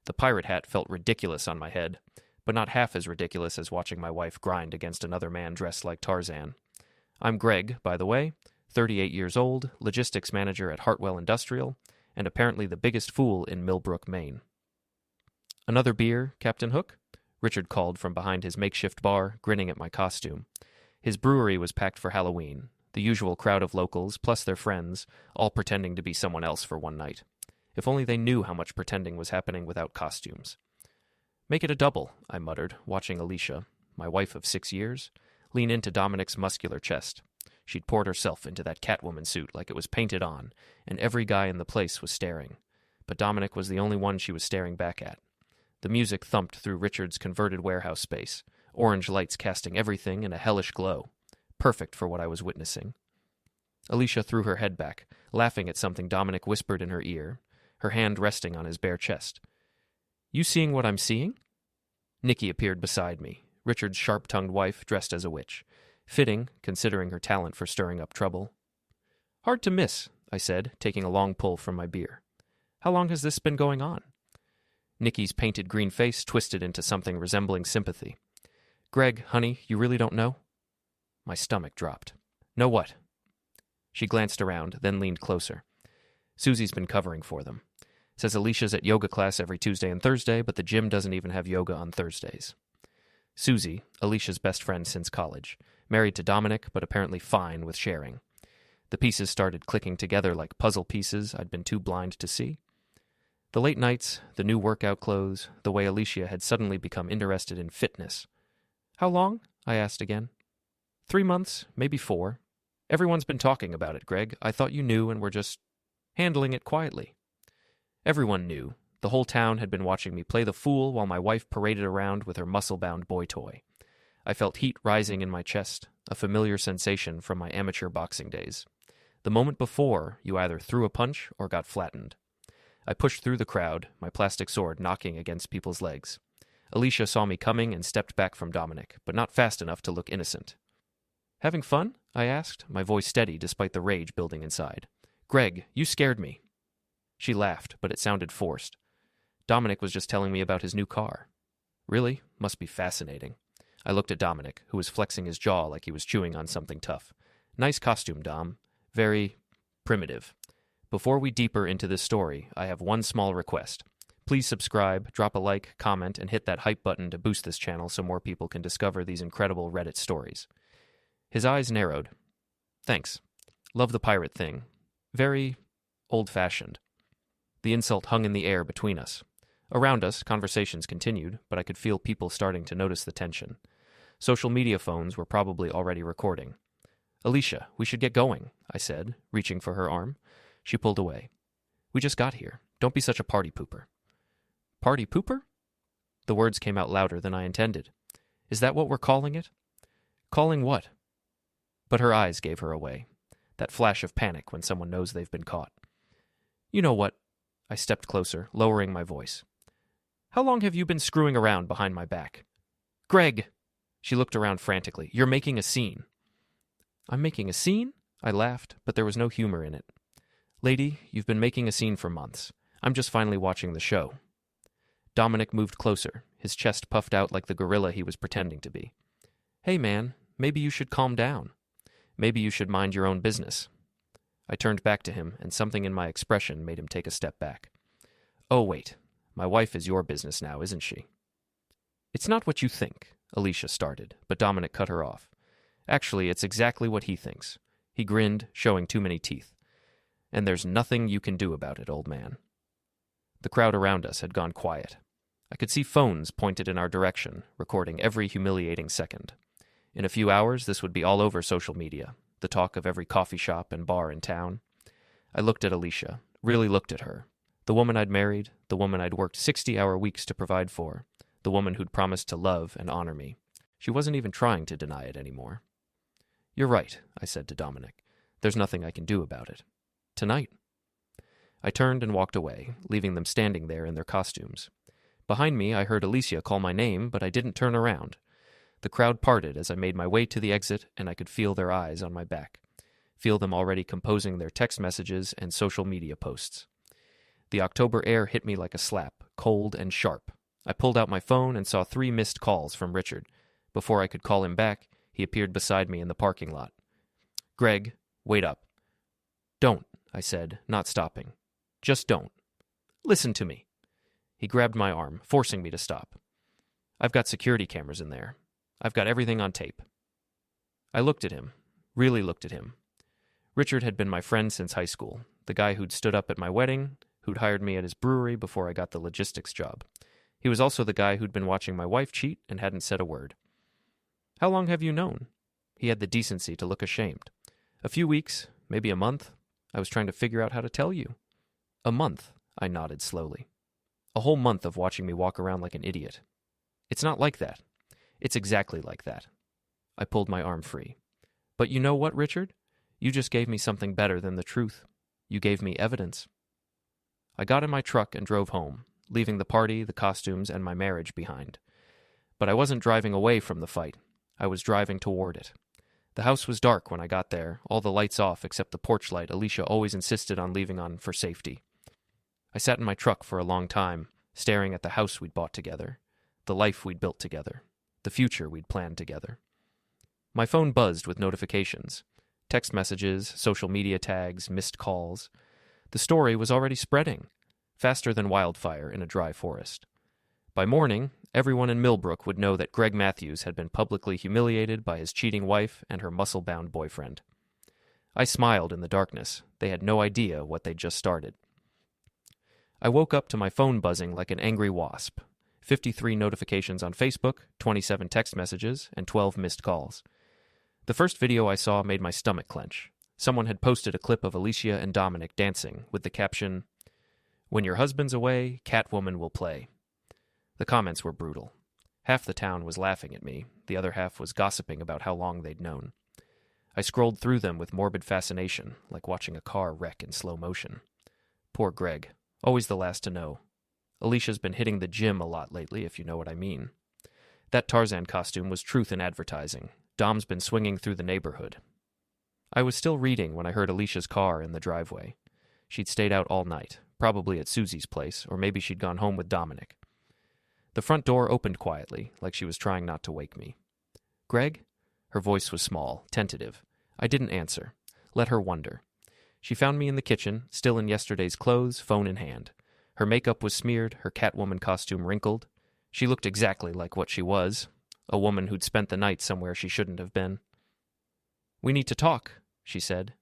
The pirate hat felt ridiculous on my head, but not half as ridiculous as watching my wife grind against another man dressed like Tarzan. I'm Greg, by the way, 38 years old, logistics manager at Hartwell Industrial, and apparently the biggest fool in Millbrook, Maine. "Another beer, Captain Hook?" Richard called from behind his makeshift bar, grinning at my costume. His brewery was packed for Halloween, the usual crowd of locals, plus their friends, all pretending to be someone else for one night. If only they knew how much pretending was happening without costumes. "Make it a double," I muttered, watching Alicia, my wife of 6 years, lean into Dominic's muscular chest. She'd poured herself into that Catwoman suit like it was painted on, and every guy in the place was staring. But Dominic was the only one she was staring back at. The music thumped through Richard's converted warehouse space, orange lights casting everything in a hellish glow. Perfect for what I was witnessing. Alicia threw her head back, laughing at something Dominic whispered in her ear, her hand resting on his bare chest. "You seeing what I'm seeing?" Nikki appeared beside me, Richard's sharp-tongued wife dressed as a witch. Fitting, considering her talent for stirring up trouble. "Hard to miss," I said, taking a long pull from my beer. "How long has this been going on?" Nikki's painted green face twisted into something resembling sympathy. "Greg, honey, you really don't know?" My stomach dropped. "Know what?" She glanced around, then leaned closer. "Susie's been covering for them. Says Alicia's at yoga class every Tuesday and Thursday, but the gym doesn't even have yoga on Thursdays." Susie, Alicia's best friend since college, married to Dominic, but apparently fine with sharing. The pieces started clicking together like puzzle pieces I'd been too blind to see. The late nights, the new workout clothes, the way Alicia had suddenly become interested in fitness. "How long?" I asked again. 3 months, maybe 4. Everyone's been talking about it, Greg. I thought you knew and were just handling it quietly." Everyone knew. The whole town had been watching me play the fool while my wife paraded around with her muscle-bound boy toy. I felt heat rising in my chest, a familiar sensation from my amateur boxing days. The moment before, you either threw a punch or got flattened. I pushed through the crowd, my plastic sword knocking against people's legs. Alicia saw me coming and stepped back from Dominic, but not fast enough to look innocent. "Having fun?" I asked, my voice steady despite the rage building inside. "Greg, you scared me." She laughed, but it sounded forced. Dominic was just telling me about his new car. Really? Must be fascinating. I looked at Dominic, who was flexing his jaw like he was chewing on something tough. "Nice costume, Dom. Very primitive. Before we deeper into this story, I have one small request. Please subscribe, drop a like, comment, and hit that hype button to boost this channel so more people can discover these incredible Reddit stories." His eyes narrowed. "Thanks. Love the pirate thing. Very old-fashioned." The insult hung in the air between us. Around us, conversations continued, but I could feel people starting to notice the tension. Social media phones were probably already recording. "Alicia, we should get going," I said, reaching for her arm. She pulled away. "We just got here. Don't be such a party pooper." "Party pooper?" The words came out louder than I intended. "Is that what we're calling it?" "Calling what?" But her eyes gave her away. That flash of panic when someone knows they've been caught. "You know what?" I stepped closer, lowering my voice. "How long have you been screwing around behind my back?" "Greg!" She looked around frantically. "You're making a scene." "I'm making a scene?" I laughed, but there was no humor in it. "Lady, you've been making a scene for months. I'm just finally watching the show." Dominic moved closer, his chest puffed out like the gorilla he was pretending to be. "Hey, man, maybe you should calm down. Maybe you should mind your own business." I turned back to him, and something in my expression made him take a step back. "Oh, wait. My wife is your business now, isn't she?" "It's not what you think," Alicia started, but Dominic cut her off. "Actually, it's exactly what he thinks." He grinned, showing too many teeth. "And there's nothing you can do about it, old man." The crowd around us had gone quiet. I could see phones pointed in our direction, recording every humiliating second. In a few hours, this would be all over social media, the talk of every coffee shop and bar in town. I looked at Alicia, really looked at her. The woman I'd married, the woman I'd worked 60-hour weeks to provide for, the woman who'd promised to love and honor me. She wasn't even trying to deny it anymore. "You're right," I said to Dominic. "There's nothing I can do about it. Tonight." I turned and walked away, leaving them standing there in their costumes. Behind me, I heard Alicia call my name, but I didn't turn around. The crowd parted as I made my way to the exit, and I could feel their eyes on my back, feel them already composing their text messages and social media posts. The October air hit me like a slap, cold and sharp. I pulled out my phone and saw 3 missed calls from Richard. Before I could call him back, he appeared beside me in the parking lot. "Greg, wait up." "Don't," I said, not stopping. "Just don't. Listen to me." He grabbed my arm, forcing me to stop. "I've got security cameras in there. I've got everything on tape." I looked at him, really looked at him. Richard had been my friend since high school, the guy who'd stood up at my wedding, who'd hired me at his brewery before I got the logistics job. He was also the guy who'd been watching my wife cheat and hadn't said a word. "How long have you known?" He had the decency to look ashamed. "A few weeks, maybe a month. I was trying to figure out how to tell you." "A month," I nodded slowly. "A whole month of watching me walk around like an idiot." "It's not like that. It's exactly like that." I pulled my arm free. "But you know what, Richard? You just gave me something better than the truth. You gave me evidence." I got in my truck and drove home, leaving the party, the costumes, and my marriage behind. But I wasn't driving away from the fight. I was driving toward it. The house was dark when I got there, all the lights off except the porch light Alicia always insisted on leaving on for safety. I sat in my truck for a long time, staring at the house we'd bought together, the life we'd built together, the future we'd planned together. My phone buzzed with notifications, text messages, social media tags, missed calls. The story was already spreading, faster than wildfire in a dry forest. By morning, everyone in Millbrook would know that Greg Matthews had been publicly humiliated by his cheating wife and her muscle-bound boyfriend. I smiled in the darkness. They had no idea what they'd just started. I woke up to my phone buzzing like an angry wasp. 53 notifications on Facebook, 27 text messages, and 12 missed calls. The first video I saw made my stomach clench. Someone had posted a clip of Alicia and Dominic dancing with the caption, "When your husband's away, Catwoman will play." The comments were brutal. Half the town was laughing at me, the other half was gossiping about how long they'd known. I scrolled through them with morbid fascination, like watching a car wreck in slow motion. Poor Greg, always the last to know. Alicia's been hitting the gym a lot lately, if you know what I mean. That Tarzan costume was truth in advertising. Dom's been swinging through the neighborhood. I was still reading when I heard Alicia's car in the driveway. She'd stayed out all night, probably at Susie's place, or maybe she'd gone home with Dominic. The front door opened quietly, like she was trying not to wake me. "Greg?" Her voice was small, tentative. I didn't answer. Let her wonder. She found me in the kitchen, still in yesterday's clothes, phone in hand. Her makeup was smeared, her Catwoman costume wrinkled. She looked exactly like what she was, a woman who'd spent the night somewhere she shouldn't have been. "We need to talk," she said.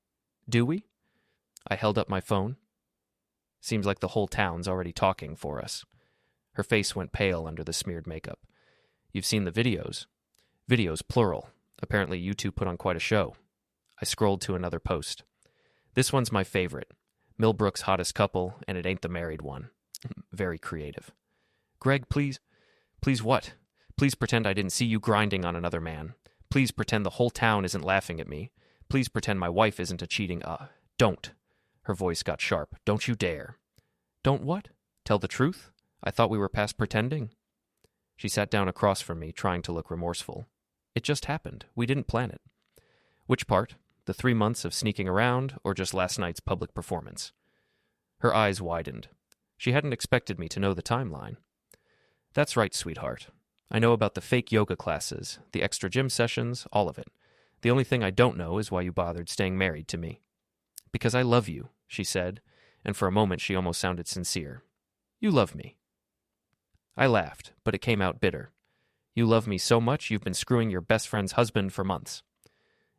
"Do we?" I held up my phone. Seems like the whole town's already talking for us. Her face went pale under the smeared makeup. "You've seen the videos." "Videos, plural. Apparently you two put on quite a show." I scrolled to another post. "This one's my favorite. Millbrook's hottest couple, and it ain't the married one." Very creative. "Greg, please..." "Please what? Please pretend I didn't see you grinding on another man. Please pretend the whole town isn't laughing at me. Please pretend my wife isn't a cheating, don't." Her voice got sharp. "Don't you dare." "Don't what? Tell the truth? I thought we were past pretending." She sat down across from me, trying to look remorseful. "It just happened. We didn't plan it." "Which part? The 3 months of sneaking around, or just last night's public performance?" Her eyes widened. She hadn't expected me to know the timeline. "That's right, sweetheart. I know about the fake yoga classes, the extra gym sessions, all of it. The only thing I don't know is why you bothered staying married to me." "Because I love you," she said, and for a moment she almost sounded sincere. "You love me." I laughed, but it came out bitter. "You love me so much you've been screwing your best friend's husband for months."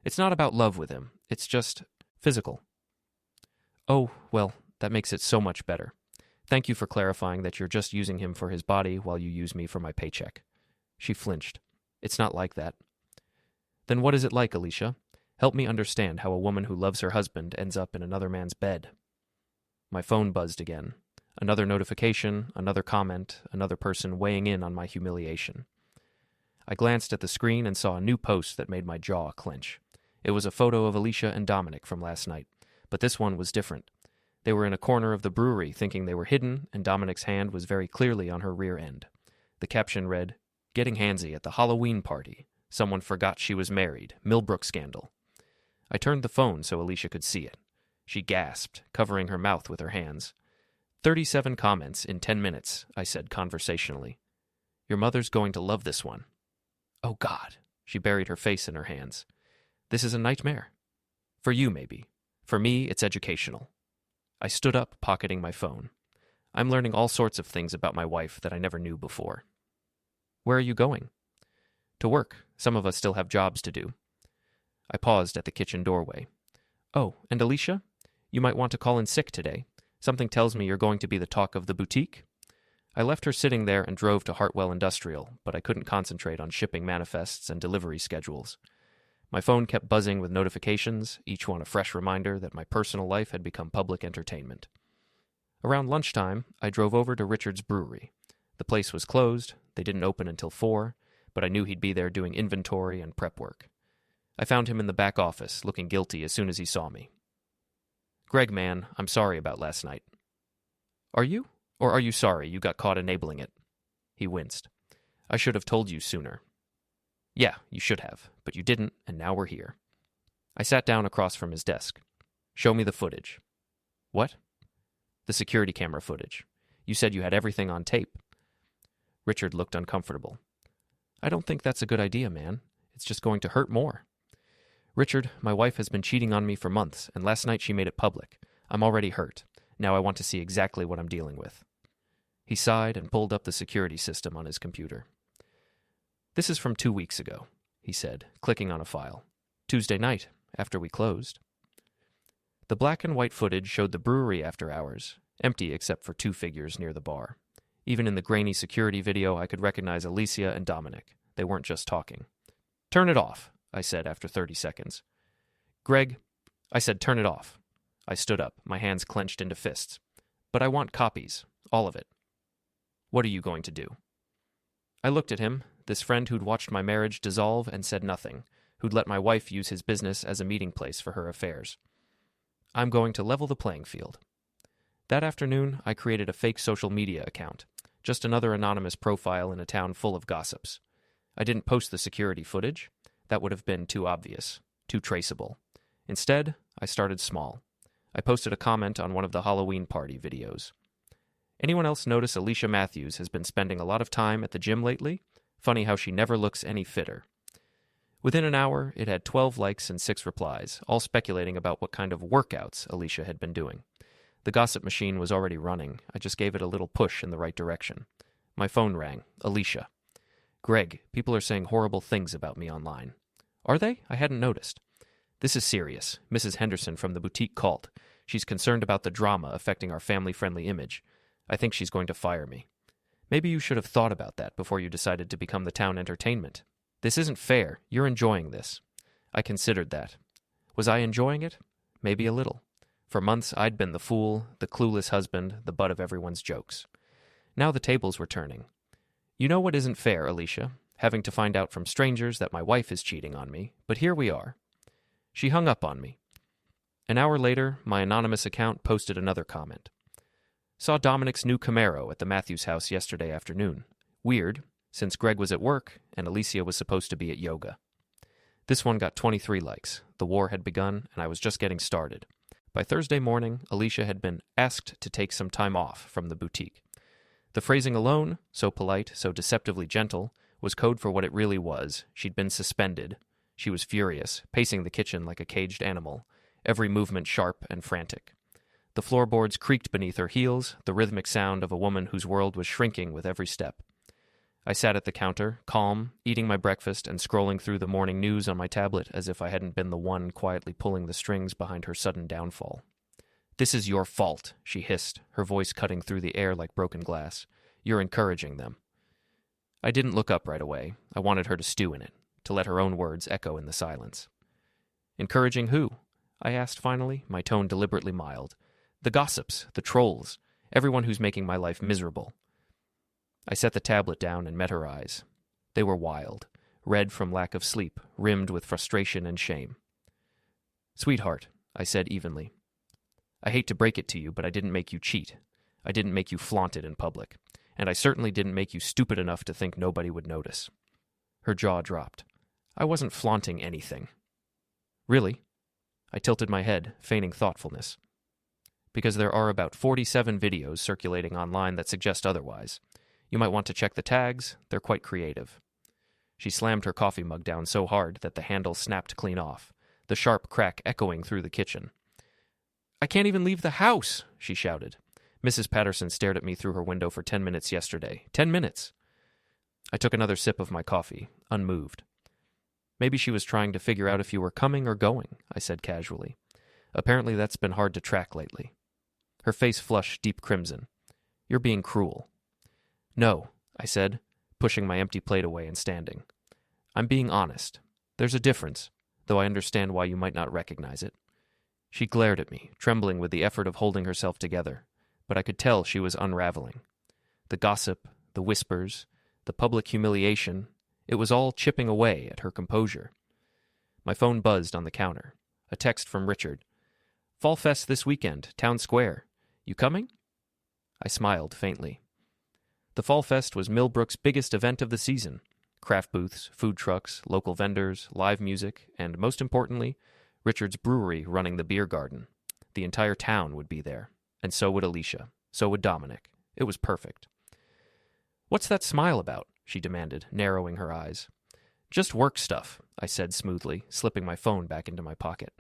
"It's not about love with him. It's just physical." "Oh, well, that makes it so much better. Thank you for clarifying that you're just using him for his body while you use me for my paycheck." She flinched. "It's not like that." "Then what is it like, Alicia? Help me understand how a woman who loves her husband ends up in another man's bed." My phone buzzed again. Another notification, another comment, another person weighing in on my humiliation. I glanced at the screen and saw a new post that made my jaw clench. It was a photo of Alicia and Dominic from last night, but this one was different. They were in a corner of the brewery thinking they were hidden, and Dominic's hand was very clearly on her rear end. The caption read, "Getting handsy at the Halloween party. Someone forgot she was married. Millbrook scandal." I turned the phone so Alicia could see it. She gasped, covering her mouth with her hands. 37 comments in 10 minutes, I said conversationally. Your mother's going to love this one. Oh, God. She buried her face in her hands. This is a nightmare. For you, maybe. For me, it's educational. I stood up, pocketing my phone. I'm learning all sorts of things about my wife that I never knew before. Where are you going? To work. Some of us still have jobs to do. I paused at the kitchen doorway. Oh, and Alicia? You might want to call in sick today. Something tells me you're going to be the talk of the boutique. I left her sitting there and drove to Hartwell Industrial, but I couldn't concentrate on shipping manifests and delivery schedules. My phone kept buzzing with notifications, each one a fresh reminder that my personal life had become public entertainment. Around lunchtime, I drove over to Richard's brewery. The place was closed, they didn't open until 4, but I knew he'd be there doing inventory and prep work. I found him in the back office, looking guilty as soon as he saw me. Greg, man, I'm sorry about last night. Are you? Or are you sorry you got caught enabling it? He winced. I should have told you sooner. Yeah, you should have, but you didn't, and now we're here. I sat down across from his desk. Show me the footage. What? The security camera footage. You said you had everything on tape. Richard looked uncomfortable. I don't think that's a good idea, man. It's just going to hurt more. Richard, my wife has been cheating on me for months, and last night she made it public. I'm already hurt. Now I want to see exactly what I'm dealing with. He sighed and pulled up the security system on his computer. This is from 2 weeks ago, he said, clicking on a file. Tuesday night, after we closed. The black and white footage showed the brewery after hours, empty except for 2 figures near the bar. Even in the grainy security video, I could recognize Alicia and Dominic. They weren't just talking. Turn it off, I said after 30 seconds. Greg, I said turn it off. I stood up, my hands clenched into fists. But I want copies, all of it. What are you going to do? I looked at him, this friend who'd watched my marriage dissolve and said nothing, who'd let my wife use his business as a meeting place for her affairs. I'm going to level the playing field. That afternoon, I created a fake social media account, just another anonymous profile in a town full of gossips. I didn't post the security footage. That would have been too obvious, too traceable. Instead, I started small. I posted a comment on one of the Halloween party videos. Anyone else notice Alicia Matthews has been spending a lot of time at the gym lately? Funny how she never looks any fitter. Within an hour, it had 12 likes and 6 replies, all speculating about what kind of workouts Alicia had been doing. The gossip machine was already running. I just gave it a little push in the right direction. My phone rang. Alicia. Greg, people are saying horrible things about me online. Are they? I hadn't noticed. This is serious. Mrs. Henderson from the boutique called. She's concerned about the drama affecting our family-friendly image. I think she's going to fire me. Maybe you should have thought about that before you decided to become the town entertainment. This isn't fair. You're enjoying this. I considered that. Was I enjoying it? Maybe a little. For months, I'd been the fool, the clueless husband, the butt of everyone's jokes. Now the tables were turning. You know what isn't fair, Alicia? Having to find out from strangers that my wife is cheating on me, but here we are. She hung up on me. An hour later, my anonymous account posted another comment. Saw Dominic's new Camaro at the Matthews house yesterday afternoon. Weird, since Greg was at work and Alicia was supposed to be at yoga. This one got 23 likes. The war had begun, and I was just getting started. By Thursday morning, Alicia had been asked to take some time off from the boutique. The phrasing alone, so polite, so deceptively gentle, was code for what it really was. She'd been suspended. She was furious, pacing the kitchen like a caged animal, every movement sharp and frantic. The floorboards creaked beneath her heels, the rhythmic sound of a woman whose world was shrinking with every step. I sat at the counter, calm, eating my breakfast and scrolling through the morning news on my tablet as if I hadn't been the one quietly pulling the strings behind her sudden downfall. This is your fault, she hissed, her voice cutting through the air like broken glass. You're encouraging them. I didn't look up right away. I wanted her to stew in it, to let her own words echo in the silence. Encouraging who? I asked finally, my tone deliberately mild. The gossips, the trolls, everyone who's making my life miserable. I set the tablet down and met her eyes. They were wild, red from lack of sleep, rimmed with frustration and shame. Sweetheart, I said evenly. I hate to break it to you, but I didn't make you cheat. I didn't make you flaunt it in public. And I certainly didn't make you stupid enough to think nobody would notice. Her jaw dropped. I wasn't flaunting anything. Really? I tilted my head, feigning thoughtfulness. because there are about 47 videos circulating online that suggest otherwise. You might want to check the tags, they're quite creative. She slammed her coffee mug down so hard that the handle snapped clean off, the sharp crack echoing through the kitchen. "I can't even leave the house," she shouted. "Mrs. Patterson stared at me through her window for 10 minutes yesterday. 10 minutes!" I took another sip of my coffee, unmoved. "Maybe she was trying to figure out if you were coming or going," I said casually. "Apparently that's been hard to track lately." Her face flushed deep crimson. "You're being cruel." "No," I said, pushing my empty plate away and standing. "I'm being honest. There's a difference, though I understand why you might not recognize it." She glared at me, trembling with the effort of holding herself together, but I could tell she was unraveling. The gossip, the whispers, the public humiliation, it was all chipping away at her composure. My phone buzzed on the counter. A text from Richard. "Fall Fest this weekend, Town Square. You coming?" I smiled faintly. The Fall Fest was Millbrook's biggest event of the season. Craft booths, food trucks, local vendors, live music, and most importantly, Richard's brewery running the beer garden. The entire town would be there, and so would Alicia, so would Dominic. It was perfect. "What's that smile about?" she demanded, narrowing her eyes. "Just work stuff," I said smoothly, slipping my phone back into my pocket.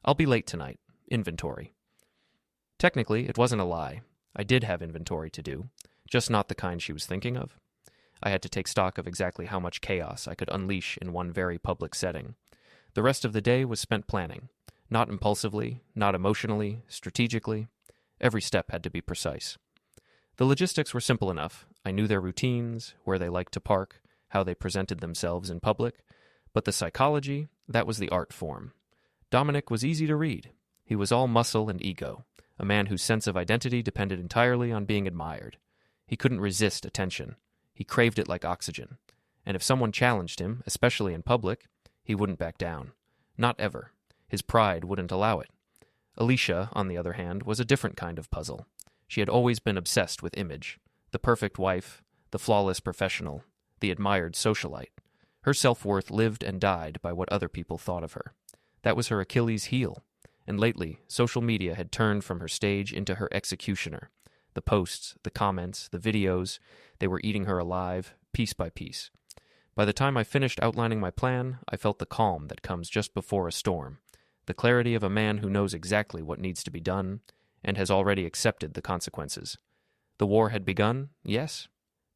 "I'll be late tonight. Inventory." Technically, it wasn't a lie. I did have inventory to do, just not the kind she was thinking of. I had to take stock of exactly how much chaos I could unleash in one very public setting. The rest of the day was spent planning. Not impulsively, not emotionally, strategically. Every step had to be precise. The logistics were simple enough. I knew their routines, where they liked to park, how they presented themselves in public. But the psychology, that was the art form. Dominic was easy to read. He was all muscle and ego, a man whose sense of identity depended entirely on being admired. He couldn't resist attention. He craved it like oxygen. And if someone challenged him, especially in public, he wouldn't back down. Not ever. His pride wouldn't allow it. Alicia, on the other hand, was a different kind of puzzle. She had always been obsessed with image. The perfect wife, the flawless professional, the admired socialite. Her self-worth lived and died by what other people thought of her. That was her Achilles' heel. And lately, social media had turned from her stage into her executioner. The posts, the comments, the videos, they were eating her alive, piece by piece. By the time I finished outlining my plan, I felt the calm that comes just before a storm, the clarity of a man who knows exactly what needs to be done, and has already accepted the consequences. The war had begun, yes,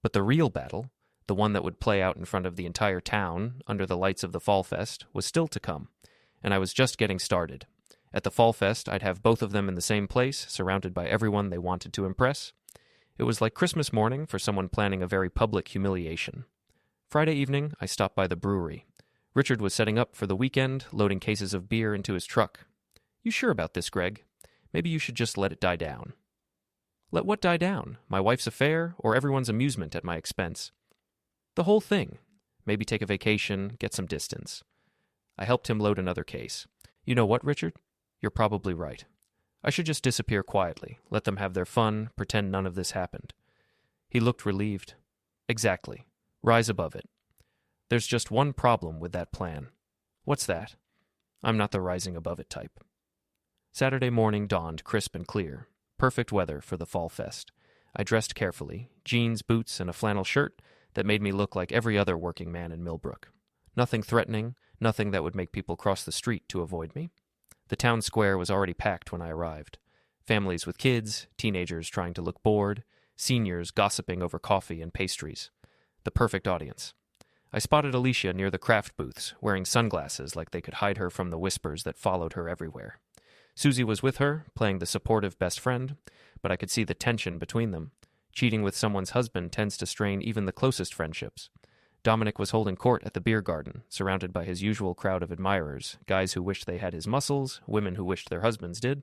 but the real battle, the one that would play out in front of the entire town under the lights of the Fall Fest, was still to come, and I was just getting started. At the Fall Fest, I'd have both of them in the same place, surrounded by everyone they wanted to impress. It was like Christmas morning for someone planning a very public humiliation. Friday evening, I stopped by the brewery. Richard was setting up for the weekend, loading cases of beer into his truck. "You sure about this, Greg? Maybe you should just let it die down." "Let what die down? My wife's affair, or everyone's amusement at my expense?" "The whole thing. Maybe take a vacation, get some distance." I helped him load another case. "You know what, Richard? You're probably right. I should just disappear quietly, let them have their fun, pretend none of this happened." He looked relieved. "Exactly. Rise above it. There's just one problem with that plan." "What's that?" "I'm not the rising above it type." Saturday morning dawned crisp and clear. Perfect weather for the Fall Fest. I dressed carefully, jeans, boots, and a flannel shirt that made me look like every other working man in Millbrook. Nothing threatening, nothing that would make people cross the street to avoid me. The town square was already packed when I arrived. Families with kids, teenagers trying to look bored, seniors gossiping over coffee and pastries. The perfect audience. I spotted Alicia near the craft booths, wearing sunglasses like they could hide her from the whispers that followed her everywhere. Susie was with her, playing the supportive best friend, but I could see the tension between them. Cheating with someone's husband tends to strain even the closest friendships. Dominic was holding court at the beer garden, surrounded by his usual crowd of admirers, guys who wished they had his muscles, women who wished their husbands did.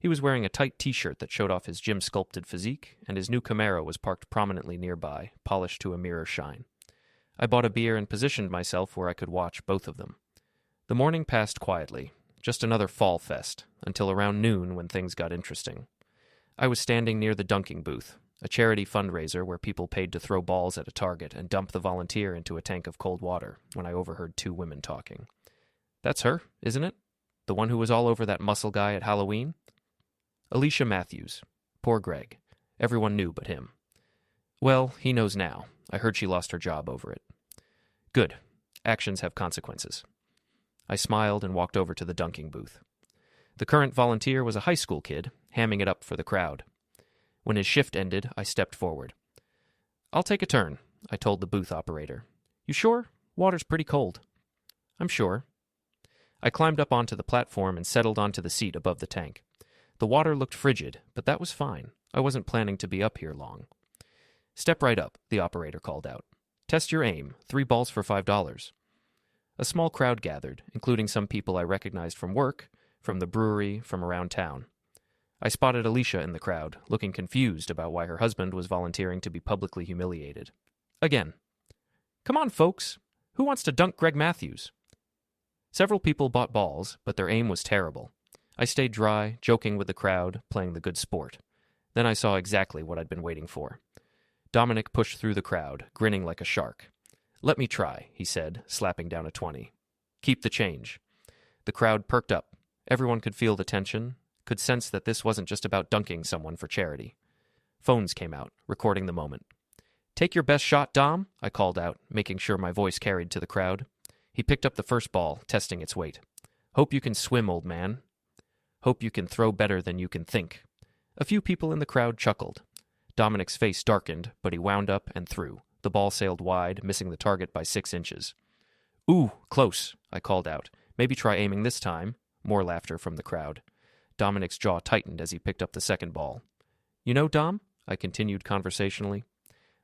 He was wearing a tight t-shirt that showed off his gym-sculpted physique, and his new Camaro was parked prominently nearby, polished to a mirror shine. I bought a beer and positioned myself where I could watch both of them. The morning passed quietly, just another Fall Fest, until around noon when things got interesting. I was standing near the dunking booth, a charity fundraiser where people paid to throw balls at a target and dump the volunteer into a tank of cold water, when I overheard two women talking. "That's her, isn't it? The one who was all over that muscle guy at Halloween?" Alicia Matthews. Poor Greg. Everyone knew but him. Well, he knows now. I heard she lost her job over it. Good. Actions have consequences. I smiled and walked over to the dunking booth. The current volunteer was a high school kid, hamming it up for the crowd. When his shift ended, I stepped forward. "I'll take a turn," I told the booth operator. "You sure? Water's pretty cold." "I'm sure." I climbed up onto the platform and settled onto the seat above the tank. The water looked frigid, but that was fine. I wasn't planning to be up here long. "Step right up," the operator called out. "Test your aim. 3 balls for $5. A small crowd gathered, including some people I recognized from work, from the brewery, from around town. I spotted Alicia in the crowd, looking confused about why her husband was volunteering to be publicly humiliated. Again. "Come on, folks. Who wants to dunk Greg Matthews?" Several people bought balls, but their aim was terrible. I stayed dry, joking with the crowd, playing the good sport. Then I saw exactly what I'd been waiting for. Dominic pushed through the crowd, grinning like a shark. "Let me try," he said, slapping down a 20. "Keep the change." The crowd perked up. Everyone could feel the tension, could sense that this wasn't just about dunking someone for charity. Phones came out, recording the moment. "Take your best shot, Dom," I called out, making sure my voice carried to the crowd. He picked up the first ball, testing its weight. "Hope you can swim, old man. Hope you can throw better than you can think." A few people in the crowd chuckled. Dominic's face darkened, but he wound up and threw. The ball sailed wide, missing the target by 6 inches. "Ooh, close," I called out. "Maybe try aiming this time." More laughter from the crowd. Dominic's jaw tightened as he picked up the second ball. "You know, Dom," I continued conversationally,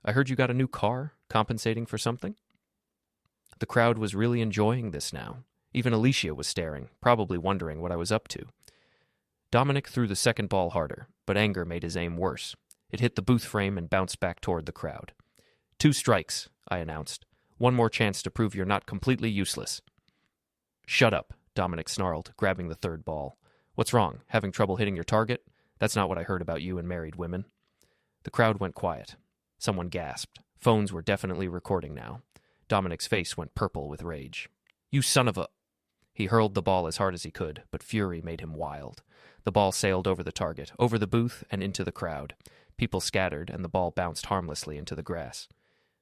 "I heard you got a new car, compensating for something?" The crowd was really enjoying this now. Even Alicia was staring, probably wondering what I was up to. Dominic threw the second ball harder, but anger made his aim worse. It hit the booth frame and bounced back toward the crowd. 2 strikes, I announced. "One more chance to prove you're not completely useless." "Shut up," Dominic snarled, grabbing the third ball. "What's wrong? Having trouble hitting your target? That's not what I heard about you and married women." The crowd went quiet. Someone gasped. Phones were definitely recording now. Dominic's face went purple with rage. "You son of a—" He hurled the ball as hard as he could, but fury made him wild. The ball sailed over the target, over the booth, and into the crowd. People scattered, and the ball bounced harmlessly into the grass.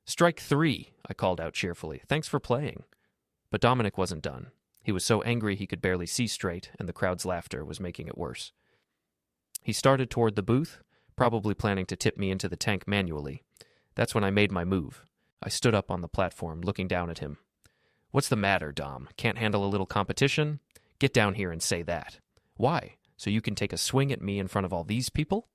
"Strike 3, I called out cheerfully. "Thanks for playing." But Dominic wasn't done. He was so angry he could barely see straight, and the crowd's laughter was making it worse. He started toward the booth, probably planning to tip me into the tank manually. That's when I made my move. I stood up on the platform, looking down at him. "What's the matter, Dom? Can't handle a little competition? Get down here and say that." "Why? So you can take a swing at me in front of all these people?"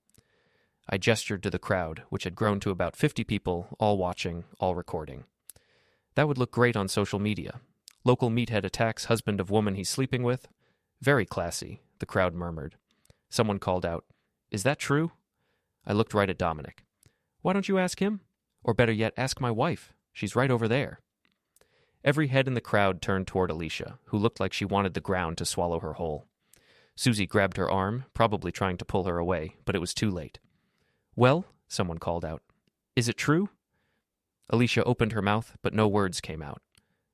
I gestured to the crowd, which had grown to about 50 people, all watching, all recording. "That would look great on social media. Local meathead attacks husband of woman he's sleeping with. Very classy," the crowd murmured. Someone called out, "Is that true?" I looked right at Dominic. "Why don't you ask him? Or better yet, ask my wife. She's right over there." Every head in the crowd turned toward Alicia, who looked like she wanted the ground to swallow her whole. Susie grabbed her arm, probably trying to pull her away, but it was too late. "Well," someone called out, "is it true?" Alicia opened her mouth, but no words came out.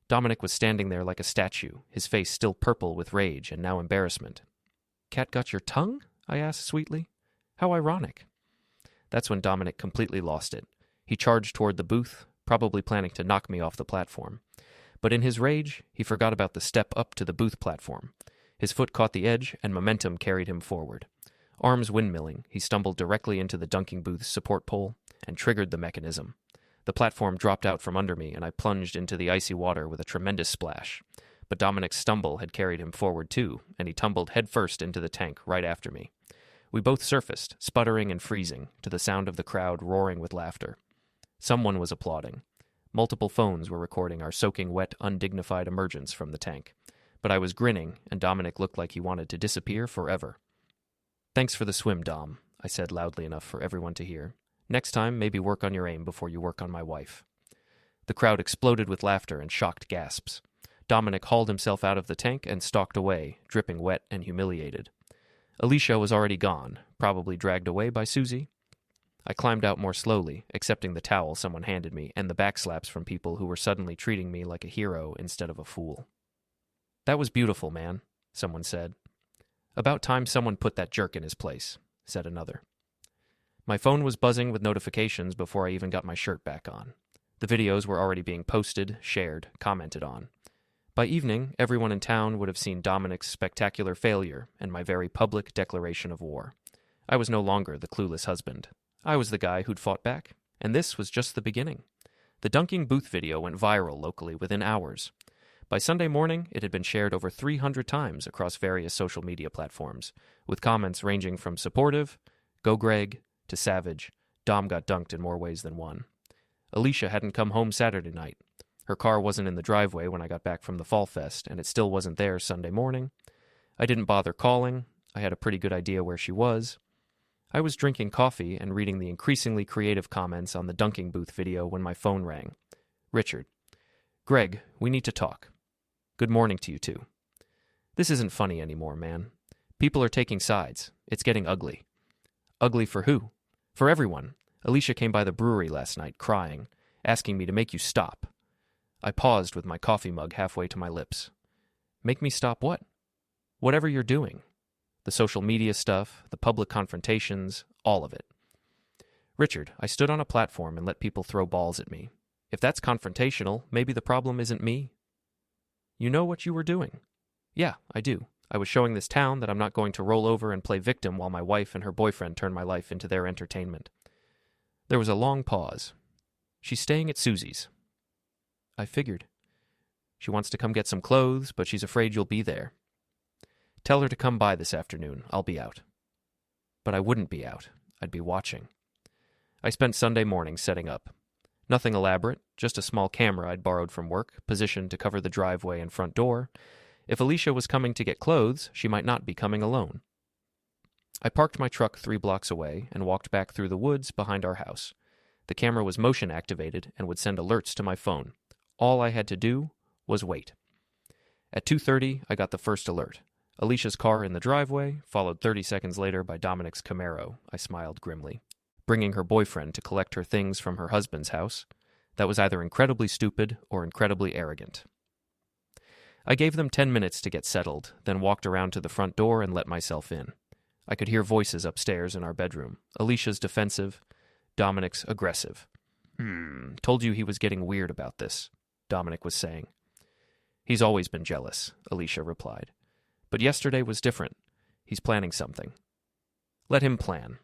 Dominic was standing there like a statue, his face still purple with rage and now embarrassment. "Cat got your tongue?" I asked sweetly. "How ironic." That's when Dominic completely lost it. He charged toward the booth, probably planning to knock me off the platform. But in his rage, he forgot about the step up to the booth platform. His foot caught the edge, and momentum carried him forward. Arms windmilling, he stumbled directly into the dunking booth's support pole and triggered the mechanism. The platform dropped out from under me, and I plunged into the icy water with a tremendous splash. But Dominic's stumble had carried him forward too, and he tumbled headfirst into the tank right after me. We both surfaced, sputtering and freezing, to the sound of the crowd roaring with laughter. Someone was applauding. Multiple phones were recording our soaking wet, undignified emergence from the tank. But I was grinning, and Dominic looked like he wanted to disappear forever. "Thanks for the swim, Dom," I said loudly enough for everyone to hear. "Next time, maybe work on your aim before you work on my wife." The crowd exploded with laughter and shocked gasps. Dominic hauled himself out of the tank and stalked away, dripping wet and humiliated. Alicia was already gone, probably dragged away by Susie. I climbed out more slowly, accepting the towel someone handed me and the backslaps from people who were suddenly treating me like a hero instead of a fool. "That was beautiful, man," someone said. About time someone put that jerk in his place, said another. My phone was buzzing with notifications before I even got my shirt back on. The videos were already being posted, shared, commented on. By evening, everyone in town would have seen Dominic's spectacular failure and my very public declaration of war. I was no longer the clueless husband. I was the guy who'd fought back. And this was just the beginning. The dunking booth video went viral locally within hours. By Sunday morning, it had been shared over 300 times across various social media platforms, with comments ranging from supportive, go Greg, to savage, Dom got dunked in more ways than one. Alicia hadn't come home Saturday night. Her car wasn't in the driveway when I got back from the Fall Fest, and it still wasn't there Sunday morning. I didn't bother calling. I had a pretty good idea where she was. I was drinking coffee and reading the increasingly creative comments on the dunking booth video when my phone rang. Richard. Greg, we need to talk. Good morning to you two. This isn't funny anymore, man. People are taking sides. It's getting ugly. Ugly for who? For everyone. Alicia came by the brewery last night, crying, asking me to make you stop. I paused with my coffee mug halfway to my lips. Make me stop what? Whatever you're doing. The social media stuff, the public confrontations, all of it. Richard, I stood on a platform and let people throw balls at me. If that's confrontational, maybe the problem isn't me. You know what you were doing? Yeah, I do. I was showing this town that I'm not going to roll over and play victim while my wife and her boyfriend turn my life into their entertainment. There was a long pause. She's staying at Susie's. I figured. She wants to come get some clothes, but she's afraid you'll be there. Tell her to come by this afternoon. I'll be out. But I wouldn't be out. I'd be watching. I spent Sunday morning setting up. Nothing elaborate, just a small camera I'd borrowed from work, positioned to cover the driveway and front door. If Alicia was coming to get clothes, she might not be coming alone. I parked my truck 3 blocks away and walked back through the woods behind our house. The camera was motion activated and would send alerts to my phone. All I had to do was wait. At 2:30, I got the first alert. Alicia's car in the driveway, followed 30 seconds later by Dominic's Camaro. I smiled grimly. Bringing her boyfriend to collect her things from her husband's house. That was either incredibly stupid or incredibly arrogant. I gave them 10 minutes to get settled, then walked around to the front door and let myself in. I could hear voices upstairs in our bedroom. Alicia's defensive, Dominic's aggressive. Told you he was getting weird about this, Dominic was saying. He's always been jealous, Alicia replied. But yesterday was different. He's planning something. Let him plan.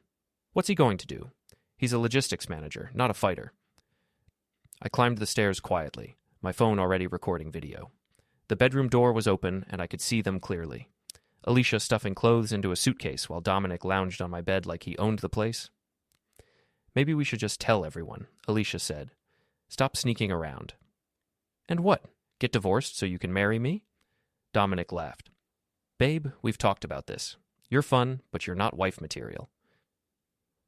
What's he going to do? He's a logistics manager, not a fighter. I climbed the stairs quietly, my phone already recording video. The bedroom door was open, and I could see them clearly. Alicia stuffing clothes into a suitcase while Dominic lounged on my bed like he owned the place. Maybe we should just tell everyone, Alicia said. Stop sneaking around. And what? Get divorced so you can marry me? Dominic laughed. Babe, we've talked about this. You're fun, but you're not wife material.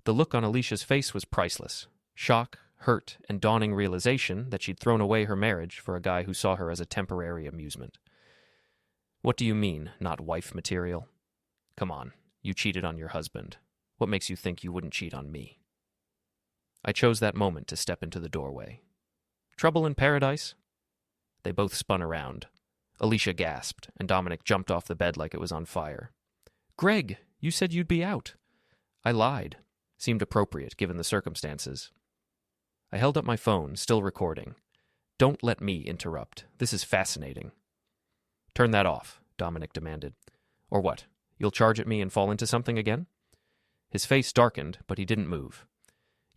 The look on Alicia's face was priceless. Shock, hurt, and dawning realization that she'd thrown away her marriage for a guy who saw her as a temporary amusement. What do you mean, not wife material? Come on, you cheated on your husband. What makes you think you wouldn't cheat on me? I chose that moment to step into the doorway. Trouble in paradise? They both spun around. Alicia gasped, and Dominic jumped off the bed like it was on fire. Greg, you said you'd be out. I lied. Seemed appropriate, given the circumstances. I held up my phone, still recording. Don't let me interrupt. This is fascinating. Turn that off, Dominic demanded. Or what? You'll charge at me and fall into something again? His face darkened, but he didn't move.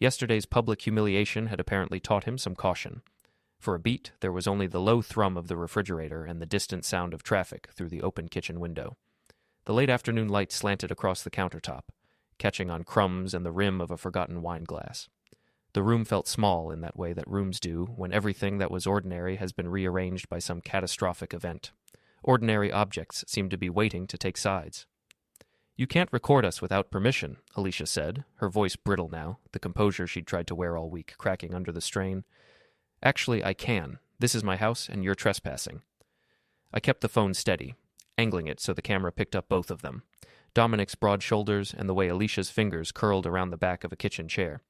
Yesterday's public humiliation had apparently taught him some caution. For a beat, there was only the low thrum of the refrigerator and the distant sound of traffic through the open kitchen window. The late afternoon light slanted across the countertop, catching on crumbs and the rim of a forgotten wine glass. The room felt small in that way that rooms do when everything that was ordinary has been rearranged by some catastrophic event. Ordinary objects seemed to be waiting to take sides. You can't record us without permission, Alicia said, her voice brittle now, the composure she'd tried to wear all week cracking under the strain. Actually, I can. This is my house, and you're trespassing. I kept the phone steady, angling it so the camera picked up both of them, Dominic's broad shoulders and the way Alicia's fingers curled around the back of a kitchen chair.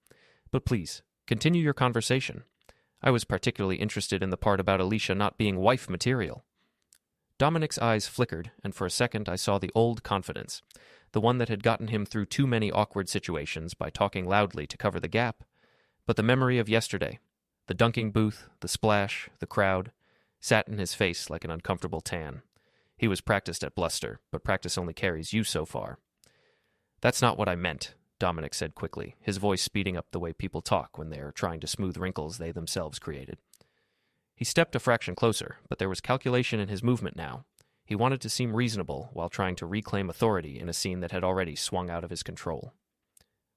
But please, continue your conversation. I was particularly interested in the part about Alicia not being wife material. Dominic's eyes flickered, and for a second I saw the old confidence, the one that had gotten him through too many awkward situations by talking loudly to cover the gap. But the memory of yesterday, the dunking booth, the splash, the crowd, sat in his face like an uncomfortable tan. He was practiced at bluster, but practice only carries you so far. "That's not what I meant," Dominic said quickly, his voice speeding up the way people talk when they are trying to smooth wrinkles they themselves created. He stepped a fraction closer, but there was calculation in his movement now. He wanted to seem reasonable while trying to reclaim authority in a scene that had already swung out of his control.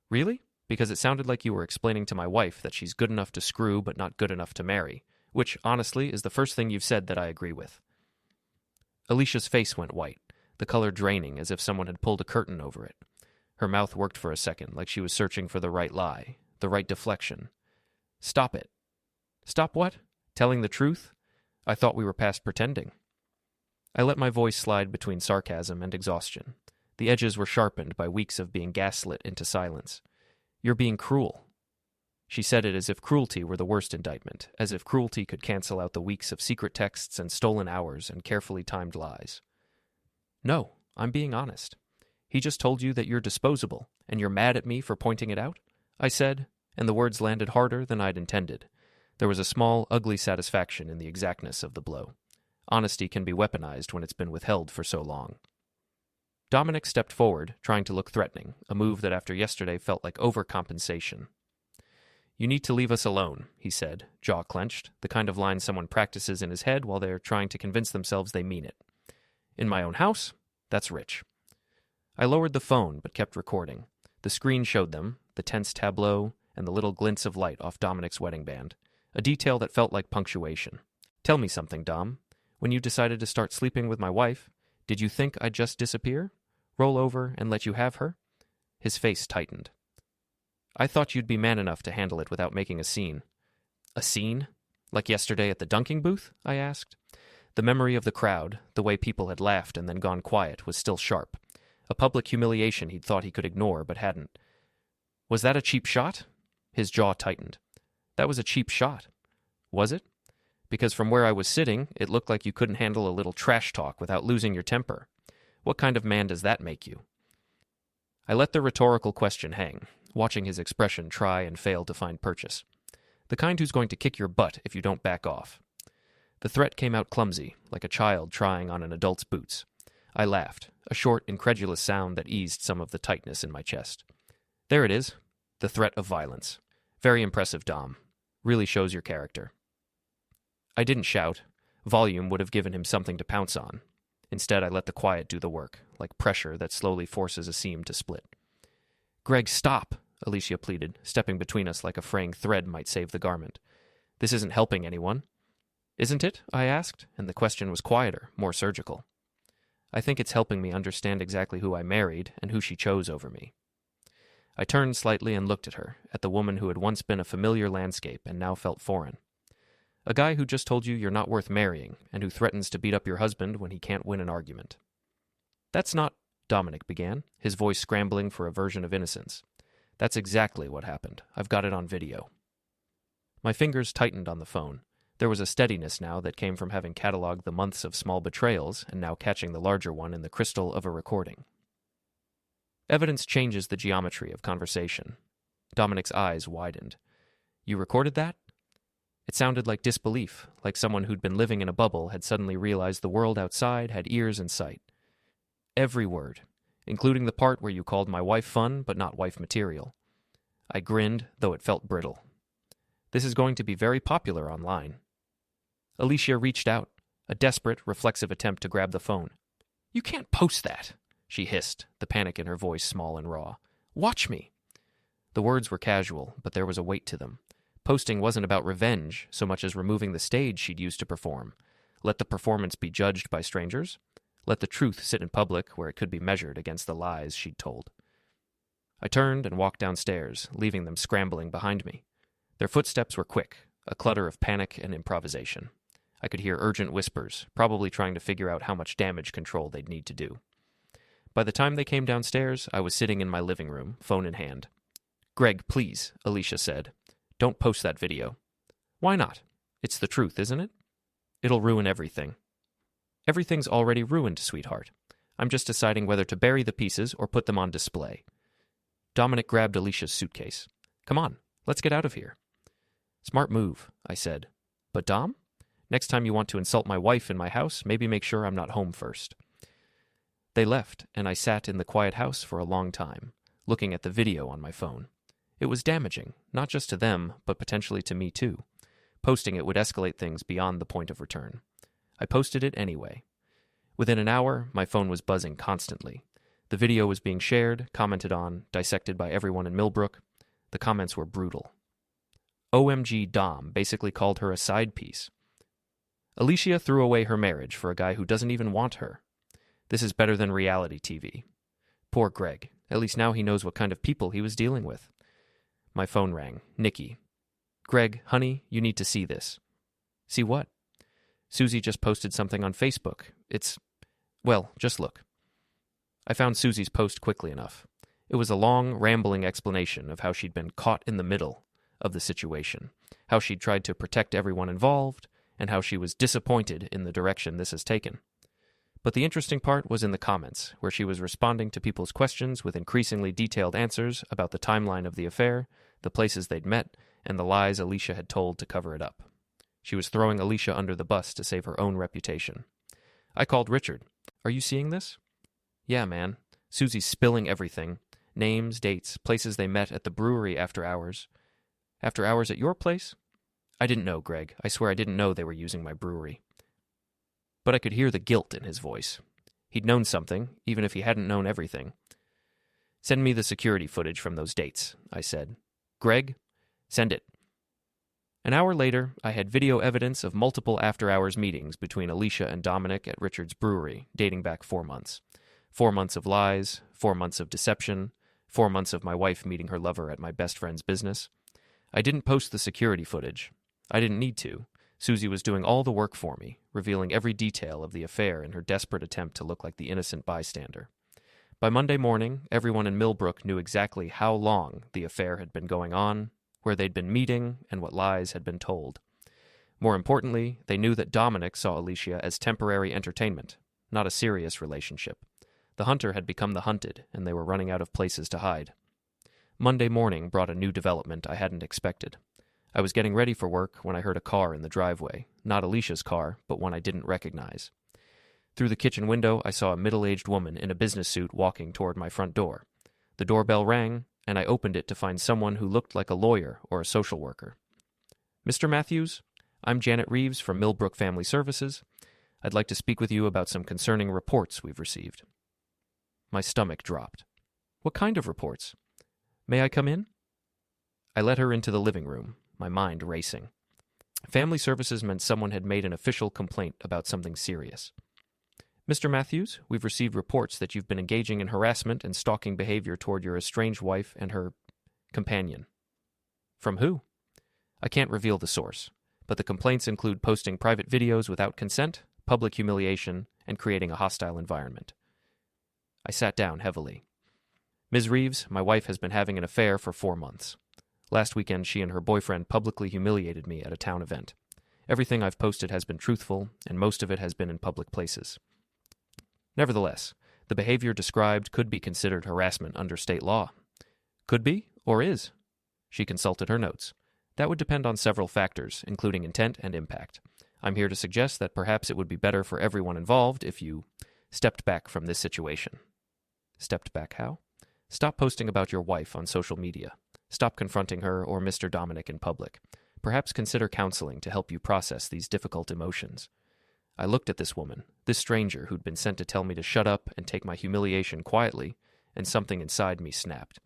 "Really? Because it sounded like you were explaining to my wife that she's good enough to screw but not good enough to marry, which, honestly, is the first thing you've said that I agree with." Alicia's face went white, the color draining as if someone had pulled a curtain over it. Her mouth worked for a second, like she was searching for the right lie, the right deflection. "Stop it." "Stop what? Telling the truth? I thought we were past pretending." I let my voice slide between sarcasm and exhaustion. The edges were sharpened by weeks of being gaslit into silence. "You're being cruel." She said it as if cruelty were the worst indictment, as if cruelty could cancel out the weeks of secret texts and stolen hours and carefully timed lies. "No, I'm being honest. He just told you that you're disposable, and you're mad at me for pointing it out?" I said, and the words landed harder than I'd intended. There was a small, ugly satisfaction in the exactness of the blow. Honesty can be weaponized when it's been withheld for so long. Dominic stepped forward, trying to look threatening, a move that after yesterday felt like overcompensation. "You need to leave us alone," he said, jaw clenched, the kind of line someone practices in his head while they're trying to convince themselves they mean it. "In my own house? That's rich." I lowered the phone, but kept recording. The screen showed them, the tense tableau, and the little glints of light off Dominic's wedding band, a detail that felt like punctuation. "Tell me something, Dom. When you decided to start sleeping with my wife, did you think I'd just disappear? Roll over and let you have her?" His face tightened. "I thought you'd be man enough to handle it without making a scene." "A scene? Like yesterday at the dunking booth?" I asked. The memory of the crowd, the way people had laughed and then gone quiet, was still sharp. A public humiliation he'd thought he could ignore but hadn't. "Was that a cheap shot?" His jaw tightened. "That was a cheap shot." "Was it? Because from where I was sitting, it looked like you couldn't handle a little trash talk without losing your temper. What kind of man does that make you?" I let the rhetorical question hang, watching his expression try and fail to find purchase. "The kind who's going to kick your butt if you don't back off." The threat came out clumsy, like a child trying on an adult's boots. I laughed, a short, incredulous sound that eased some of the tightness in my chest. "There it is. The threat of violence. Very impressive, Dom. Really shows your character." I didn't shout. Volume would have given him something to pounce on. Instead, I let the quiet do the work, like pressure that slowly forces a seam to split. "Greg, stop," Alicia pleaded, stepping between us like a fraying thread might save the garment. "This isn't helping anyone." "Isn't it?" I asked, and the question was quieter, more surgical. "I think it's helping me understand exactly who I married and who she chose over me." I turned slightly and looked at her, at the woman who had once been a familiar landscape and now felt foreign. A guy who just told you you're not worth marrying, and who threatens to beat up your husband when he can't win an argument. "That's not," Dominic began, his voice scrambling for a version of innocence. "That's exactly what happened. I've got it on video." My fingers tightened on the phone. There was a steadiness now that came from having cataloged the months of small betrayals and now catching the larger one in the crystal of a recording. Evidence changes the geometry of conversation. Dominic's eyes widened. "You recorded that?" It sounded like disbelief, like someone who'd been living in a bubble had suddenly realized the world outside had ears and sight. "Every word, including the part where you called my wife fun but not wife material." I grinned, though it felt brittle. "This is going to be very popular online." Alicia reached out, a desperate, reflexive attempt to grab the phone. "You can't post that," she hissed, the panic in her voice small and raw. "Watch me." The words were casual, but there was a weight to them. Posting wasn't about revenge so much as removing the stage she'd used to perform. Let the performance be judged by strangers. Let the truth sit in public where it could be measured against the lies she'd told. I turned and walked downstairs, leaving them scrambling behind me. Their footsteps were quick, a clutter of panic and improvisation. I could hear urgent whispers, probably trying to figure out how much damage control they'd need to do. By the time they came downstairs, I was sitting in my living room, phone in hand. "Greg, please," Alicia said. "Don't post that video." "Why not? It's the truth, isn't it?" "It'll ruin everything." Everything's already ruined, sweetheart. I'm just deciding whether to bury the pieces or put them on display. Dominic grabbed Alicia's suitcase. Come on, let's get out of here. Smart move, I said. But Dom? Next time you want to insult my wife in my house, maybe make sure I'm not home first. They left, and I sat in the quiet house for a long time, looking at the video on my phone. It was damaging, not just to them, but potentially to me too. Posting it would escalate things beyond the point of return. I posted it anyway. Within an hour, my phone was buzzing constantly. The video was being shared, commented on, dissected by everyone in Millbrook. The comments were brutal. OMG Dom basically called her a side piece. Alicia threw away her marriage for a guy who doesn't even want her. This is better than reality TV. Poor Greg. At least now he knows what kind of people he was dealing with. My phone rang. Nikki. Greg, honey, you need to see this. See what? Susie just posted something on Facebook. Well, just look. I found Susie's post quickly enough. It was a long, rambling explanation of how she'd been caught in the middle of the situation, how she'd tried to protect everyone involved, and how she was disappointed in the direction this has taken. But the interesting part was in the comments, where she was responding to people's questions with increasingly detailed answers about the timeline of the affair, the places they'd met, and the lies Alicia had told to cover it up. She was throwing Alicia under the bus to save her own reputation. I called Richard. Are you seeing this? Yeah, man. Susie's spilling everything. Names, dates, places they met at the brewery after hours. After hours at your place? I didn't know, Greg. I swear I didn't know they were using my brewery. But I could hear the guilt in his voice. He'd known something, even if he hadn't known everything. Send me the security footage from those dates, I said. Greg, send it. An hour later, I had video evidence of multiple after-hours meetings between Alicia and Dominic at Richard's brewery, dating back 4 months. 4 months of lies, 4 months of deception, 4 months of my wife meeting her lover at my best friend's business. I didn't post the security footage. I didn't need to. Susie was doing all the work for me, revealing every detail of the affair in her desperate attempt to look like the innocent bystander. By Monday morning, everyone in Millbrook knew exactly how long the affair had been going on, where they'd been meeting, and what lies had been told. More importantly, they knew that Dominic saw Alicia as temporary entertainment, not a serious relationship. The hunter had become the hunted, and they were running out of places to hide. Monday morning brought a new development I hadn't expected. I was getting ready for work when I heard a car in the driveway, not Alicia's car, but one I didn't recognize. Through the kitchen window, I saw a middle-aged woman in a business suit walking toward my front door. The doorbell rang, and I opened it to find someone who looked like a lawyer or a social worker. Mr. Matthews, I'm Janet Reeves from Millbrook Family Services. I'd like to speak with you about some concerning reports we've received. My stomach dropped. What kind of reports? May I come in? I led her into the living room, my mind racing. Family Services meant someone had made an official complaint about something serious. Mr. Matthews, we've received reports that you've been engaging in harassment and stalking behavior toward your estranged wife and her companion. From who? I can't reveal the source, but the complaints include posting private videos without consent, public humiliation, and creating a hostile environment. I sat down heavily. Ms. Reeves, my wife has been having an affair for 4 months. Last weekend, she and her boyfriend publicly humiliated me at a town event. Everything I've posted has been truthful, and most of it has been in public places. Nevertheless, the behavior described could be considered harassment under state law. Could be, or is. She consulted her notes. That would depend on several factors, including intent and impact. I'm here to suggest that perhaps it would be better for everyone involved if you stepped back from this situation. Stepped back how? Stop posting about your wife on social media. Stop confronting her or Mr. Dominic in public. Perhaps consider counseling to help you process these difficult emotions. I looked at this woman, this stranger who'd been sent to tell me to shut up and take my humiliation quietly, and something inside me snapped.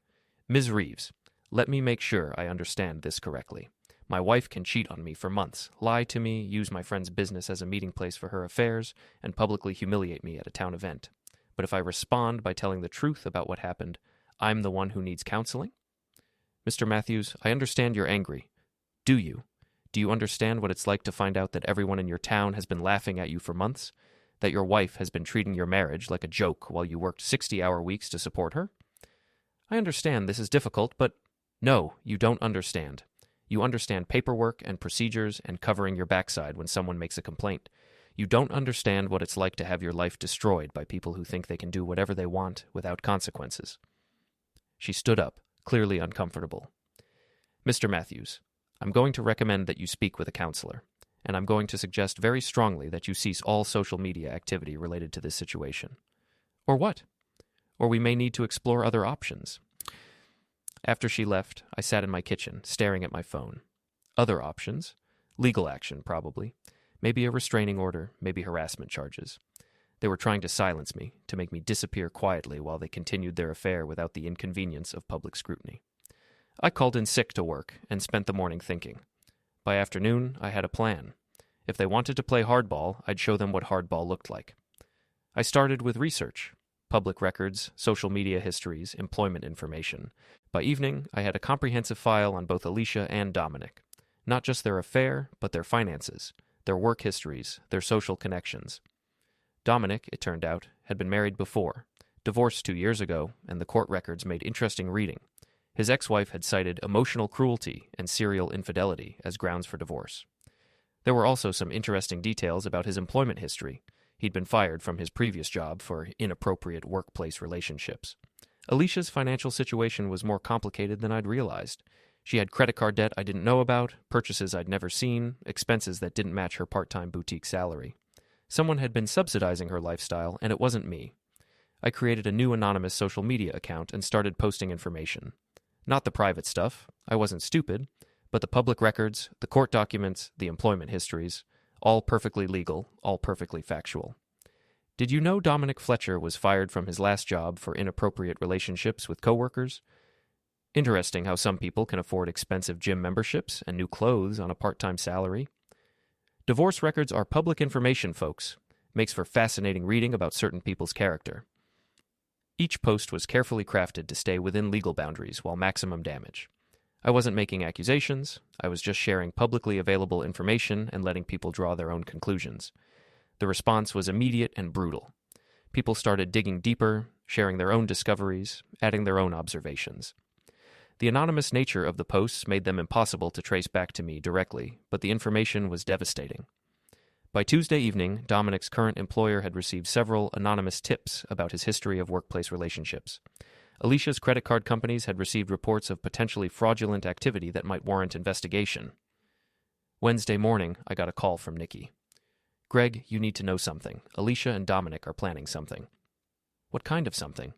Ms. Reeves, let me make sure I understand this correctly. My wife can cheat on me for months, lie to me, use my friend's business as a meeting place for her affairs, and publicly humiliate me at a town event. But if I respond by telling the truth about what happened, I'm the one who needs counseling? Mr. Matthews, I understand you're angry. Do you? Do you understand what it's like to find out that everyone in your town has been laughing at you for months? That your wife has been treating your marriage like a joke while you worked 60-hour weeks to support her? I understand this is difficult, but no, you don't understand. You understand paperwork and procedures and covering your backside when someone makes a complaint. You don't understand what it's like to have your life destroyed by people who think they can do whatever they want without consequences." She stood up, clearly uncomfortable. "Mr. Matthews, I'm going to recommend that you speak with a counselor, and I'm going to suggest very strongly that you cease all social media activity related to this situation." "Or what? Or we may need to explore other options." After she left, I sat in my kitchen, staring at my phone. Other options? Legal action, probably. Maybe a restraining order, maybe harassment charges. They were trying to silence me, to make me disappear quietly while they continued their affair without the inconvenience of public scrutiny. I called in sick to work and spent the morning thinking. By afternoon, I had a plan. If they wanted to play hardball, I'd show them what hardball looked like. I started with research. Public records, social media histories, employment information. By evening, I had a comprehensive file on both Alicia and Dominic. Not just their affair, but their finances, their work histories, their social connections. Dominic, it turned out, had been married before, divorced 2 years ago, and the court records made interesting reading. His ex-wife had cited emotional cruelty and serial infidelity as grounds for divorce. There were also some interesting details about his employment history. He'd been fired from his previous job for inappropriate workplace relationships. Alicia's financial situation was more complicated than I'd realized. She had credit card debt I didn't know about, purchases I'd never seen, expenses that didn't match her part-time boutique salary. Someone had been subsidizing her lifestyle, and it wasn't me. I created a new anonymous social media account and started posting information. Not the private stuff. I wasn't stupid. But the public records, the court documents, the employment histories, all perfectly legal, all perfectly factual. Did you know Dominic Fletcher was fired from his last job for inappropriate relationships with coworkers? Interesting how some people can afford expensive gym memberships and new clothes on a part-time salary. Divorce records are public information, folks. Makes for fascinating reading about certain people's character. Each post was carefully crafted to stay within legal boundaries while maximum damage. I wasn't making accusations, I was just sharing publicly available information and letting people draw their own conclusions. The response was immediate and brutal. People started digging deeper, sharing their own discoveries, adding their own observations. The anonymous nature of the posts made them impossible to trace back to me directly, but the information was devastating. By Tuesday evening, Dominic's current employer had received several anonymous tips about his history of workplace relationships. Alicia's credit card companies had received reports of potentially fraudulent activity that might warrant investigation. Wednesday morning, I got a call from Nikki. "Greg, you need to know something. Alicia and Dominic are planning something." "What kind of something?"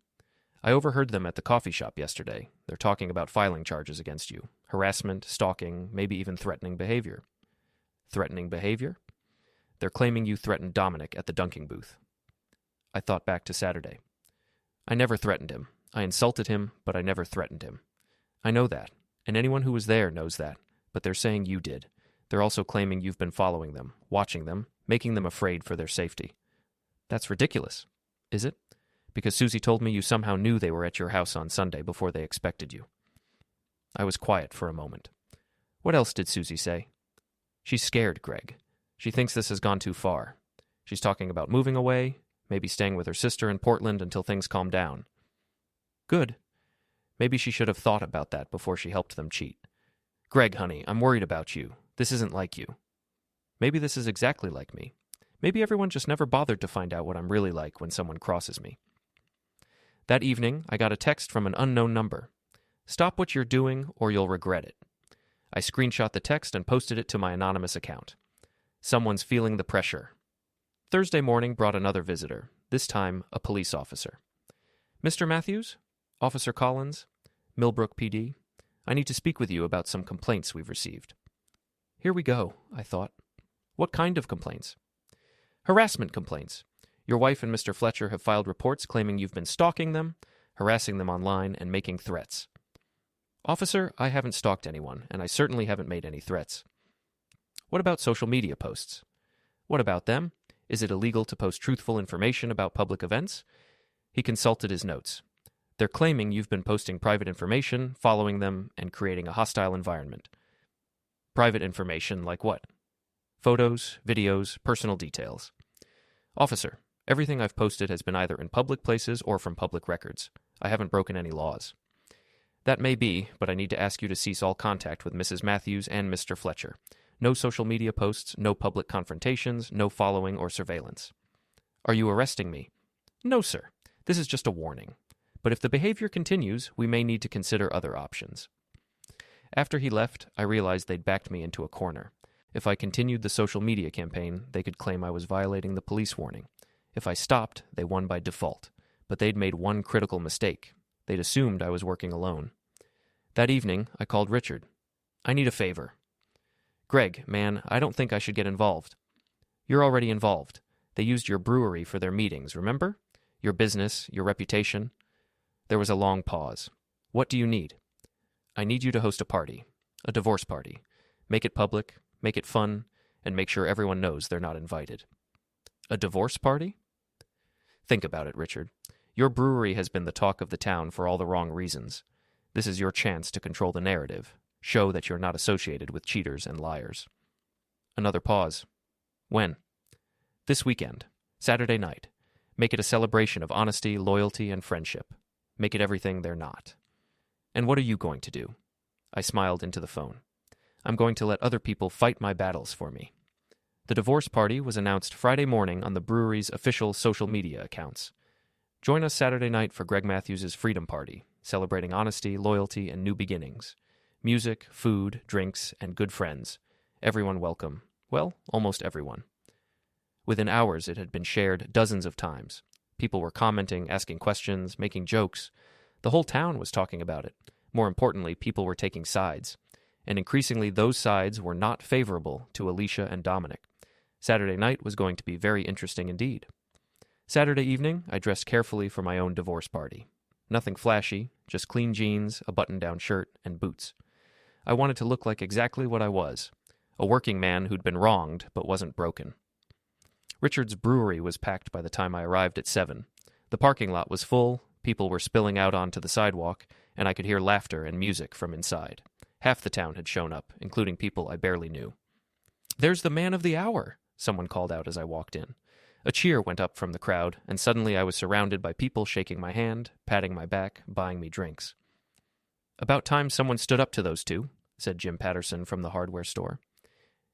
"I overheard them at the coffee shop yesterday. They're talking about filing charges against you. Harassment, stalking, maybe even threatening behavior." "Threatening behavior?" "They're claiming you threatened Dominic at the dunking booth." I thought back to Saturday. "I never threatened him. I insulted him, but I never threatened him." "I know that, and anyone who was there knows that, but they're saying you did. They're also claiming you've been following them, watching them, making them afraid for their safety." "That's ridiculous." "Is it? Because Susie told me you somehow knew they were at your house on Sunday before they expected you." I was quiet for a moment. "What else did Susie say?" "She's scared, Greg. She thinks this has gone too far. She's talking about moving away, maybe staying with her sister in Portland until things calm down." "Good. Maybe she should have thought about that before she helped them cheat." "Greg, honey, I'm worried about you. This isn't like you." "Maybe this is exactly like me. Maybe everyone just never bothered to find out what I'm really like when someone crosses me." That evening, I got a text from an unknown number. "Stop what you're doing or you'll regret it." I screenshot the text and posted it to my anonymous account. Someone's feeling the pressure. Thursday morning brought another visitor, this time a police officer. "Mr. Matthews? Officer Collins? Millbrook PD? I need to speak with you about some complaints we've received." Here we go, I thought. What kind of complaints? "Harassment complaints. Your wife and Mr. Fletcher have filed reports claiming you've been stalking them, harassing them online, and making threats." "Officer, I haven't stalked anyone, and I certainly haven't made any threats." "What about social media posts?" "What about them? Is it illegal to post truthful information about public events?" He consulted his notes. "They're claiming you've been posting private information, following them, and creating a hostile environment." "Private information like what?" "Photos, videos, personal details." "Officer, everything I've posted has been either in public places or from public records. I haven't broken any laws." "That may be, but I need to ask you to cease all contact with Mrs. Matthews and Mr. Fletcher. No social media posts, no public confrontations, no following or surveillance. Are you arresting me? No, sir. This is just a warning. But if the behavior continues, we may need to consider other options. After he left, I realized they'd backed me into a corner. If I continued the social media campaign, they could claim I was violating the police warning. If I stopped, they won by default. But they'd made one critical mistake. They'd assumed I was working alone. That evening, I called Richard. I need a favor. Greg, man, I don't think I should get involved. You're already involved. They used your brewery for their meetings, remember? Your business, your reputation. There was a long pause. What do you need? I need you to host a party. A divorce party. Make it public, make it fun, and make sure everyone knows they're not invited. A divorce party? Think about it, Richard. Your brewery has been the talk of the town for all the wrong reasons. This is your chance to control the narrative. Show that you're not associated with cheaters and liars. Another pause. When? This weekend. Saturday night. Make it a celebration of honesty, loyalty, and friendship. Make it everything they're not. And what are you going to do? I smiled into the phone. I'm going to let other people fight my battles for me. The divorce party was announced Friday morning on the brewery's official social media accounts. Join us Saturday night for Greg Matthews' Freedom Party, celebrating honesty, loyalty, and new beginnings. Music, food, drinks, and good friends. Everyone welcome. Well, almost everyone. Within hours, it had been shared dozens of times. People were commenting, asking questions, making jokes. The whole town was talking about it. More importantly, people were taking sides. And increasingly, those sides were not favorable to Alicia and Dominic. Saturday night was going to be very interesting indeed. Saturday evening, I dressed carefully for my own divorce party. Nothing flashy, just clean jeans, a button-down shirt, and boots. I wanted to look like exactly what I was, a working man who'd been wronged but wasn't broken. Richard's brewery was packed by the time I arrived at 7. The parking lot was full, people were spilling out onto the sidewalk, and I could hear laughter and music from inside. Half the town had shown up, including people I barely knew. "There's the man of the hour," someone called out as I walked in. A cheer went up from the crowd, and suddenly I was surrounded by people shaking my hand, patting my back, buying me drinks. "About time someone stood up to those two," said Jim Patterson from the hardware store.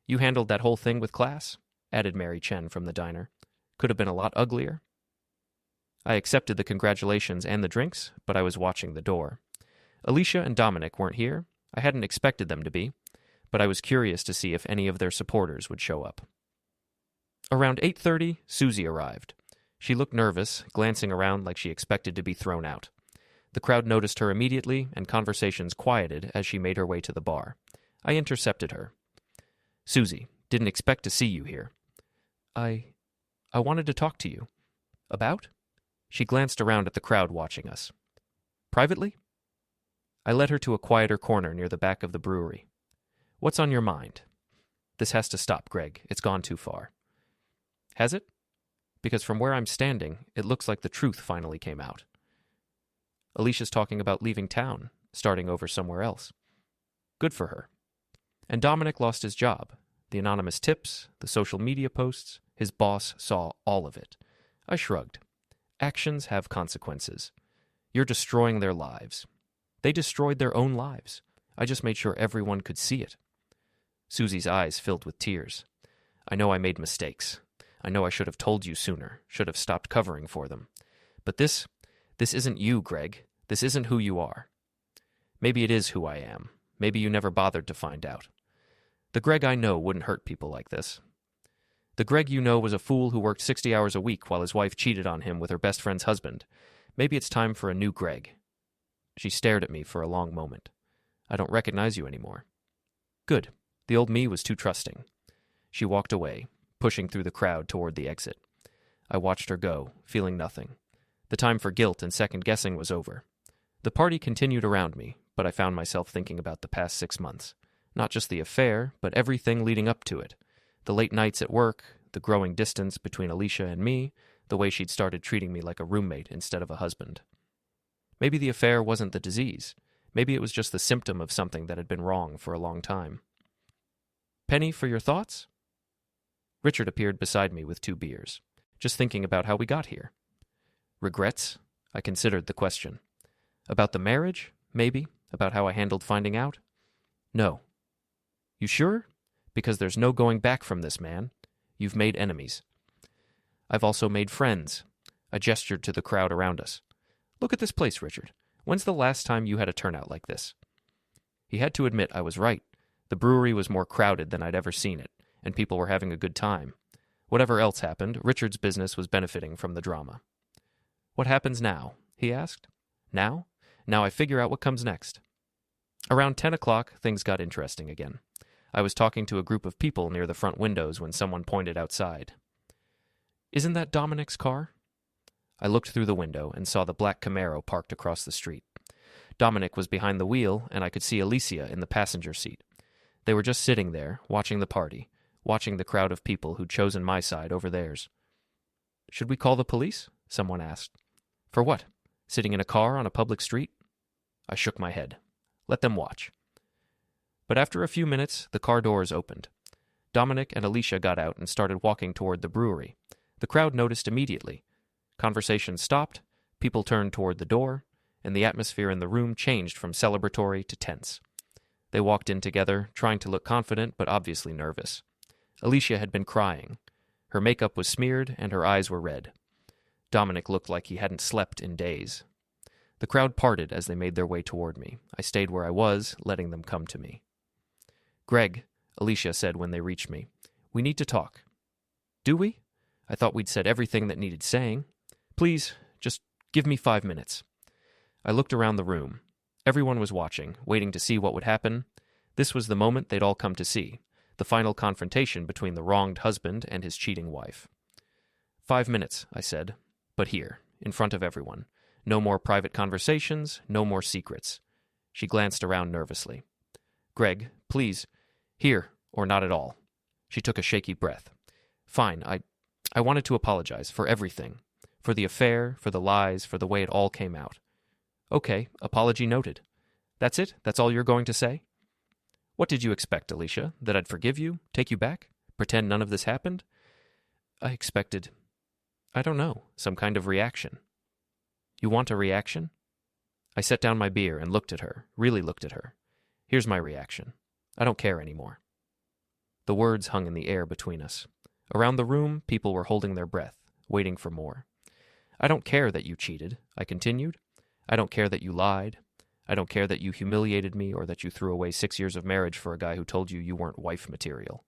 "You handled that whole thing with class," added Mary Chen from the diner. "Could have been a lot uglier." I accepted the congratulations and the drinks, but I was watching the door. Alicia and Dominic weren't here. I hadn't expected them to be, but I was curious to see if any of their supporters would show up. Around 8:30, Susie arrived. She looked nervous, glancing around like she expected to be thrown out. The crowd noticed her immediately, and conversations quieted as she made her way to the bar. I intercepted her. "Susie, didn't expect to see you here." I wanted to talk to you." "About?" She glanced around at the crowd watching us. "Privately?" I led her to a quieter corner near the back of the brewery. "What's on your mind?" "This has to stop, Greg. It's gone too far." "Has it?" "Because from where I'm standing, it looks like the truth finally came out." "Alicia's talking about leaving town, starting over somewhere else." "Good for her." "And Dominic lost his job. The anonymous tips, the social media posts, his boss saw all of it." I shrugged. "Actions have consequences. You're destroying their lives. They destroyed their own lives. I just made sure everyone could see it." Susie's eyes filled with tears. "I know I made mistakes. I know I should have told you sooner, should have stopped covering for them. But this isn't you, Greg. This isn't who you are. Maybe it is who I am. Maybe you never bothered to find out. The Greg I know wouldn't hurt people like this. The Greg you know was a fool who worked 60 hours a week while his wife cheated on him with her best friend's husband. Maybe it's time for a new Greg." She stared at me for a long moment. "I don't recognize you anymore." "Good. The old me was too trusting." She walked away, pushing through the crowd toward the exit. I watched her go, feeling nothing. The time for guilt and second-guessing was over. The party continued around me, but I found myself thinking about the past 6 months. Not just the affair, but everything leading up to it. The late nights at work, the growing distance between Alicia and me, the way she'd started treating me like a roommate instead of a husband. Maybe the affair wasn't the disease. Maybe it was just the symptom of something that had been wrong for a long time. "Penny, for your thoughts?" Richard appeared beside me with 2 beers, just thinking about how we got here. "Regrets?" I considered the question. "About the marriage? Maybe. About how I handled finding out?" "No." "You sure?" Because there's no going back from this, man. You've made enemies. I've also made friends. I gestured to the crowd around us. Look at this place, Richard. When's the last time you had a turnout like this? He had to admit I was right. The brewery was more crowded than I'd ever seen it, and people were having a good time. Whatever else happened, Richard's business was benefiting from the drama. What happens now? He asked. Now? Now I figure out what comes next. Around 10 o'clock, things got interesting again. I was talking to a group of people near the front windows when someone pointed outside. Isn't that Dominic's car? I looked through the window and saw the black Camaro parked across the street. Dominic was behind the wheel, and I could see Alicia in the passenger seat. They were just sitting there, watching the party, watching the crowd of people who'd chosen my side over theirs. Should we call the police? Someone asked. For what? Sitting in a car on a public street? I shook my head. Let them watch. But after a few minutes, the car doors opened. Dominic and Alicia got out and started walking toward the brewery. The crowd noticed immediately. Conversation stopped, people turned toward the door, and the atmosphere in the room changed from celebratory to tense. They walked in together, trying to look confident but obviously nervous. Alicia had been crying. Her makeup was smeared and her eyes were red. Dominic looked like he hadn't slept in days. The crowd parted as they made their way toward me. I stayed where I was, letting them come to me. Greg, Alicia said when they reached me, we need to talk. Do we? I thought we'd said everything that needed saying. Please, just give me 5 minutes. I looked around the room. Everyone was watching, waiting to see what would happen. This was the moment they'd all come to see, the final confrontation between the wronged husband and his cheating wife. 5 minutes, I said, but here, in front of everyone. No more private conversations, no more secrets. She glanced around nervously. Greg, please, here, or not at all. She took a shaky breath. Fine, I wanted to apologize for everything. For the affair, for the lies, for the way it all came out. Okay, apology noted. That's it? That's all you're going to say? What did you expect, Alicia? That I'd forgive you? Take you back? Pretend none of this happened? I expected, I don't know, some kind of reaction. You want a reaction? I set down my beer and looked at her, really looked at her. Here's my reaction. I don't care anymore. The words hung in the air between us. Around the room, people were holding their breath, waiting for more. I don't care that you cheated, I continued. I don't care that you lied. I don't care that you humiliated me or that you threw away 6 years of marriage for a guy who told you you weren't wife material.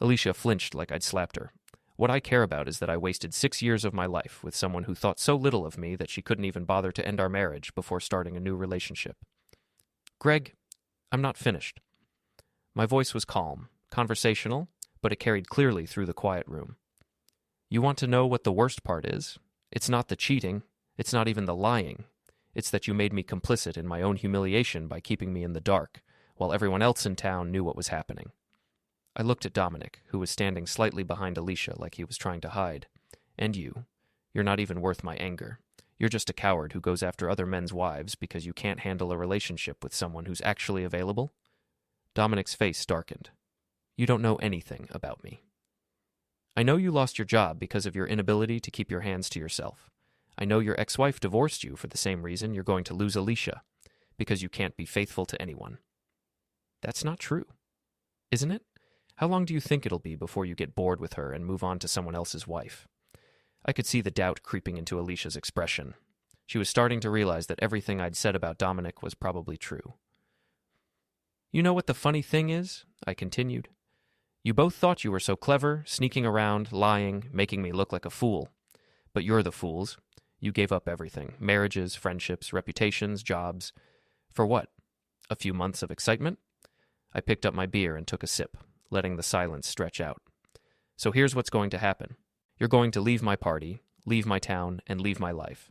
Alicia flinched like I'd slapped her. What I care about is that I wasted 6 years of my life with someone who thought so little of me that she couldn't even bother to end our marriage before starting a new relationship. Greg, I'm not finished. My voice was calm, conversational, but it carried clearly through the quiet room. You want to know what the worst part is? It's not the cheating. It's not even the lying. It's that you made me complicit in my own humiliation by keeping me in the dark, while everyone else in town knew what was happening. I looked at Dominic, who was standing slightly behind Alicia like he was trying to hide. And you. You're not even worth my anger. You're just a coward who goes after other men's wives because you can't handle a relationship with someone who's actually available. Dominic's face darkened. You don't know anything about me. I know you lost your job because of your inability to keep your hands to yourself. I know your ex-wife divorced you for the same reason you're going to lose Alicia, because you can't be faithful to anyone. That's not true, isn't it? How long do you think it'll be before you get bored with her and move on to someone else's wife? I could see the doubt creeping into Alicia's expression. She was starting to realize that everything I'd said about Dominic was probably true. You know what the funny thing is? I continued. You both thought you were so clever, sneaking around, lying, making me look like a fool. But you're the fools. You gave up everything. Marriages, friendships, reputations, jobs. For what? A few months of excitement? I picked up my beer and took a sip, letting the silence stretch out. So here's what's going to happen. You're going to leave my party, leave my town, and leave my life.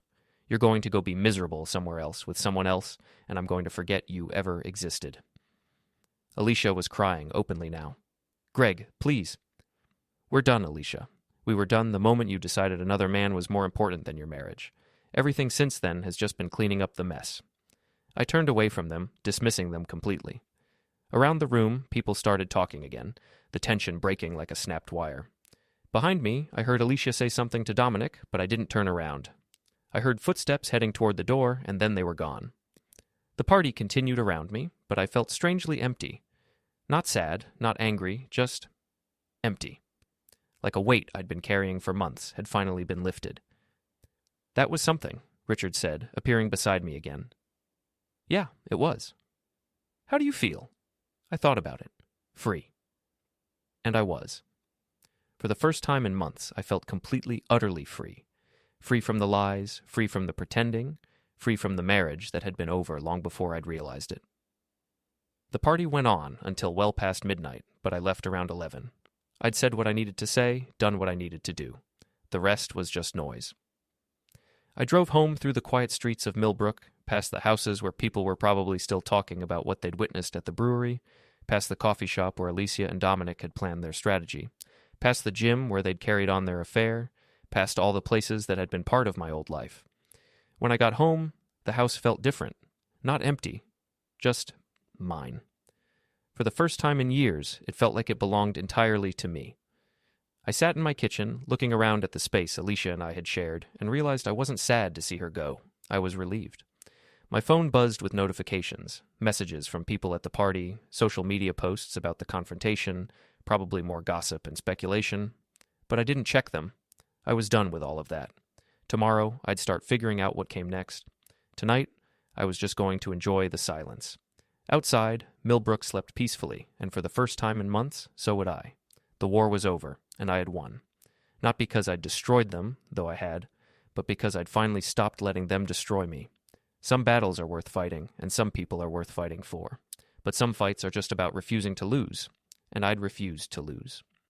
You're going to go be miserable somewhere else with someone else, and I'm going to forget you ever existed. Alicia was crying openly now. Greg, please. We're done, Alicia. We were done the moment you decided another man was more important than your marriage. Everything since then has just been cleaning up the mess. I turned away from them, dismissing them completely. Around the room, people started talking again, the tension breaking like a snapped wire. Behind me, I heard Alicia say something to Dominic, but I didn't turn around. I heard footsteps heading toward the door, and then they were gone. The party continued around me, but I felt strangely empty. Not sad, not angry, just empty. Like a weight I'd been carrying for months had finally been lifted. That was something, Richard said, appearing beside me again. Yeah, it was. How do you feel? I thought about it. Free. And I was. For the first time in months, I felt completely, utterly free. Free from the lies, free from the pretending, free from the marriage that had been over long before I'd realized it. The party went on until well past midnight, but I left around 11. I'd said what I needed to say, done what I needed to do. The rest was just noise. I drove home through the quiet streets of Millbrook, past the houses where people were probably still talking about what they'd witnessed at the brewery, past the coffee shop where Alicia and Dominic had planned their strategy, past the gym where they'd carried on their affair, past all the places that had been part of my old life. When I got home, the house felt different. Not empty, just mine. For the first time in years, it felt like it belonged entirely to me. I sat in my kitchen, looking around at the space Alicia and I had shared, and realized I wasn't sad to see her go. I was relieved. My phone buzzed with notifications, messages from people at the party, social media posts about the confrontation, probably more gossip and speculation. But I didn't check them. I was done with all of that. Tomorrow, I'd start figuring out what came next. Tonight, I was just going to enjoy the silence. Outside, Millbrook slept peacefully, and for the first time in months, so would I. The war was over, and I had won. Not because I'd destroyed them, though I had, but because I'd finally stopped letting them destroy me. Some battles are worth fighting, and some people are worth fighting for. But some fights are just about refusing to lose, and I'd refused to lose.